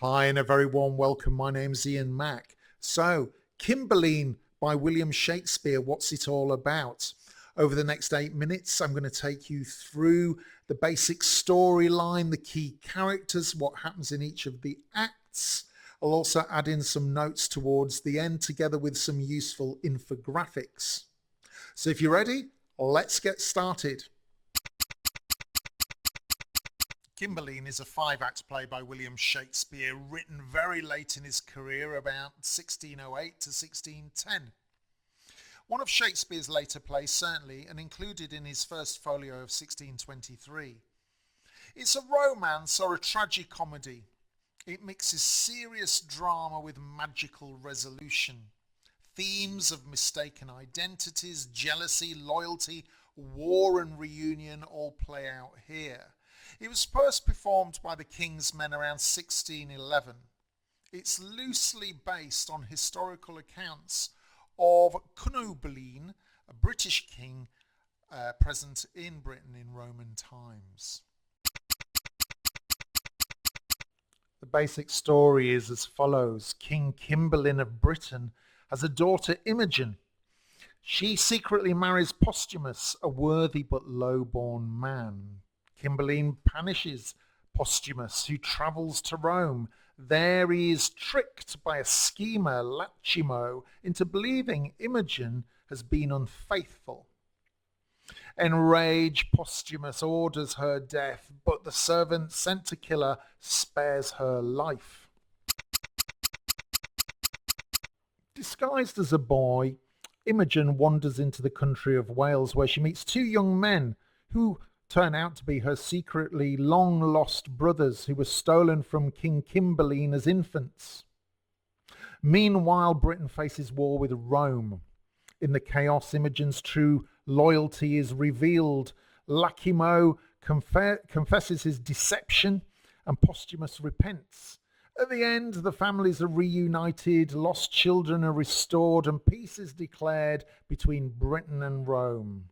Hi and a very warm welcome. My name's Ian Mack. So, Cymbeline by William Shakespeare, what's it all about? Over the next 8 minutes, I'm going to take you through the basic storyline, the key characters, what happens in each of the acts. I'll also add in some notes towards the end together with some useful infographics. So if you're ready, let's get started. Cymbeline is a 5-act play by William Shakespeare, written very late in his career, about 1608 to 1610. One of Shakespeare's later plays, certainly, and included in his first folio of 1623. It's a romance or a tragicomedy. It mixes serious drama with magical resolution. Themes of mistaken identities, jealousy, loyalty, war and reunion all play out here. It was first performed by the King's Men around 1611. It's loosely based on historical accounts of Cymbeline, a British king present in Britain in Roman times. The basic story is as follows. King Cymbeline of Britain has a daughter, Imogen. She secretly marries Posthumus, a worthy but low-born man. Cymbeline punishes Posthumus, who travels to Rome. There he is tricked by a schemer, Lachimo, into believing Imogen has been unfaithful. Enraged, Posthumus orders her death, but the servant sent to kill her spares her life. Disguised as a boy, Imogen wanders into the country of Wales, where she meets two young men who turn out to be her secretly long-lost brothers who were stolen from King Cymbeline as infants. Meanwhile, Britain faces war with Rome. In the chaos, Imogen's true loyalty is revealed. Lachimo confesses his deception, and Posthumus repents. At the end, the families are reunited, lost children are restored, and peace is declared between Britain and Rome.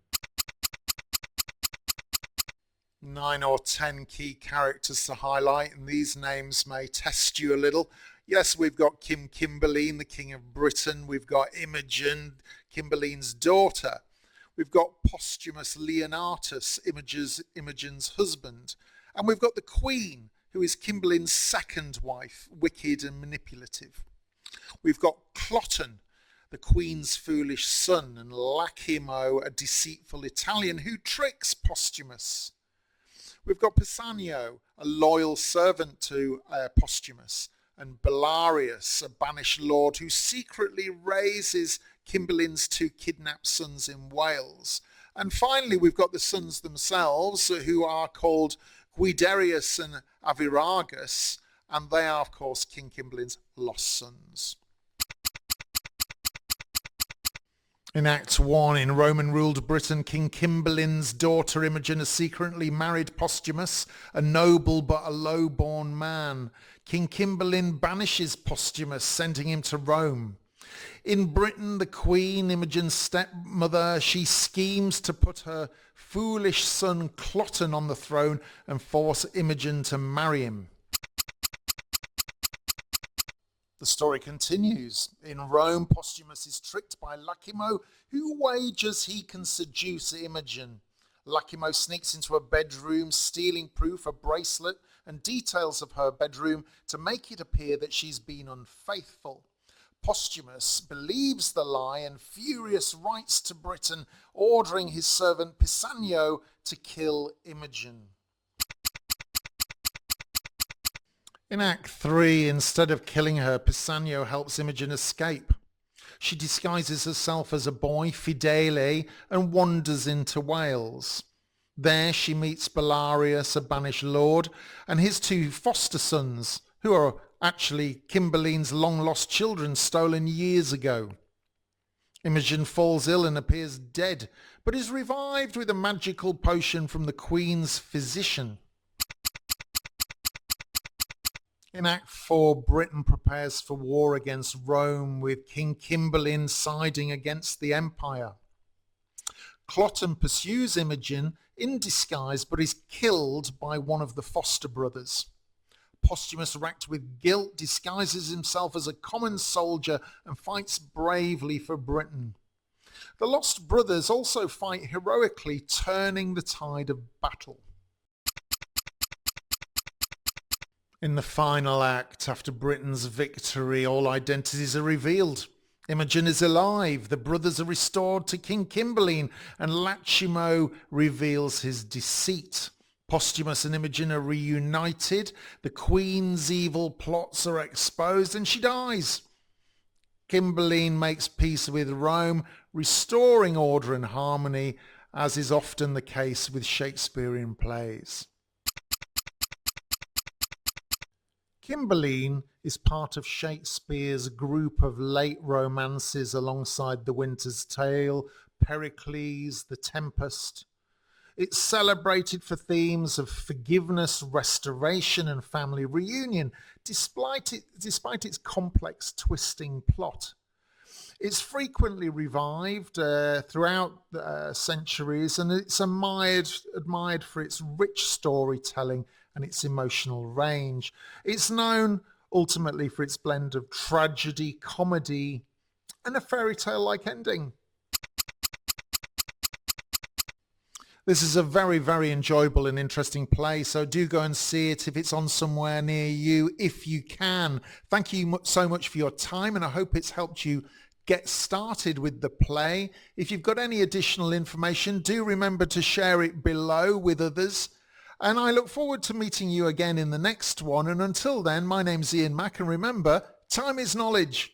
9 or 10 key characters to highlight, and these names may test you a little. Yes, we've got King Cymbeline, the King of Britain. We've got Imogen, Cymbeline's daughter. We've got Posthumus Leonatus, Imogen's husband. And we've got the Queen, who is Cymbeline's second wife, wicked and manipulative. We've got Cloten, the Queen's foolish son, and Lachimo, a deceitful Italian who tricks Posthumus. We've got Pisanio, a loyal servant to Posthumus, and Belarius, a banished lord who secretly raises Cymbeline's two kidnapped sons in Wales. And finally, we've got the sons themselves, who are called Guiderius and Arviragus, and they are, of course, King Cymbeline's lost sons. In Act 1, in Roman-ruled Britain, King Cymbeline's daughter Imogen has secretly married Posthumus, a noble but a low-born man. King Cymbeline banishes Posthumus, sending him to Rome. In Britain, the Queen, Imogen's stepmother, she schemes to put her foolish son Cloten on the throne and force Imogen to marry him. The story continues. In Rome, Posthumus is tricked by Lachimo, who wagers he can seduce Imogen. Lachimo sneaks into her bedroom, stealing proof, a bracelet, and details of her bedroom to make it appear that she's been unfaithful. Posthumus believes the lie and, furious, writes to Britain, ordering his servant Pisanio to kill Imogen. In Act 3, instead of killing her, Pisanio helps Imogen escape. She disguises herself as a boy, Fidele, and wanders into Wales. There she meets Belarius, a banished lord, and his two foster sons, who are actually Cymbeline's long-lost children stolen years ago. Imogen falls ill and appears dead, but is revived with a magical potion from the Queen's physician. In Act 4, Britain prepares for war against Rome, with King Cymbeline siding against the empire. Cloten pursues Imogen in disguise, but is killed by one of the foster brothers. Posthumus, racked with guilt, disguises himself as a common soldier and fights bravely for Britain. The lost brothers also fight heroically, turning the tide of battle. In the final act, after Britain's victory, all identities are revealed. Imogen is alive, the brothers are restored to King Cymbeline, and Lachimo reveals his deceit. Posthumus and Imogen are reunited, the Queen's evil plots are exposed, and she dies. Cymbeline makes peace with Rome, restoring order and harmony, as is often the case with Shakespearean plays. Cymbeline is part of Shakespeare's group of late romances alongside The Winter's Tale, Pericles, The Tempest. It's celebrated for themes of forgiveness, restoration, and family reunion, despite its complex, twisting plot. It's frequently revived throughout centuries, and it's admired for its rich storytelling and its emotional range. It's known ultimately for its blend of tragedy, comedy, and a fairy tale-like ending. This is a very, very enjoyable and interesting play, so do go and see it if it's on somewhere near you, if you can. Thank you so much for your time, and I hope it's helped you get started with the play. If you've got any additional information, do remember to share it below with others. And I look forward to meeting you again in the next one. And until then, my name's Ian Mack, and remember, time is knowledge.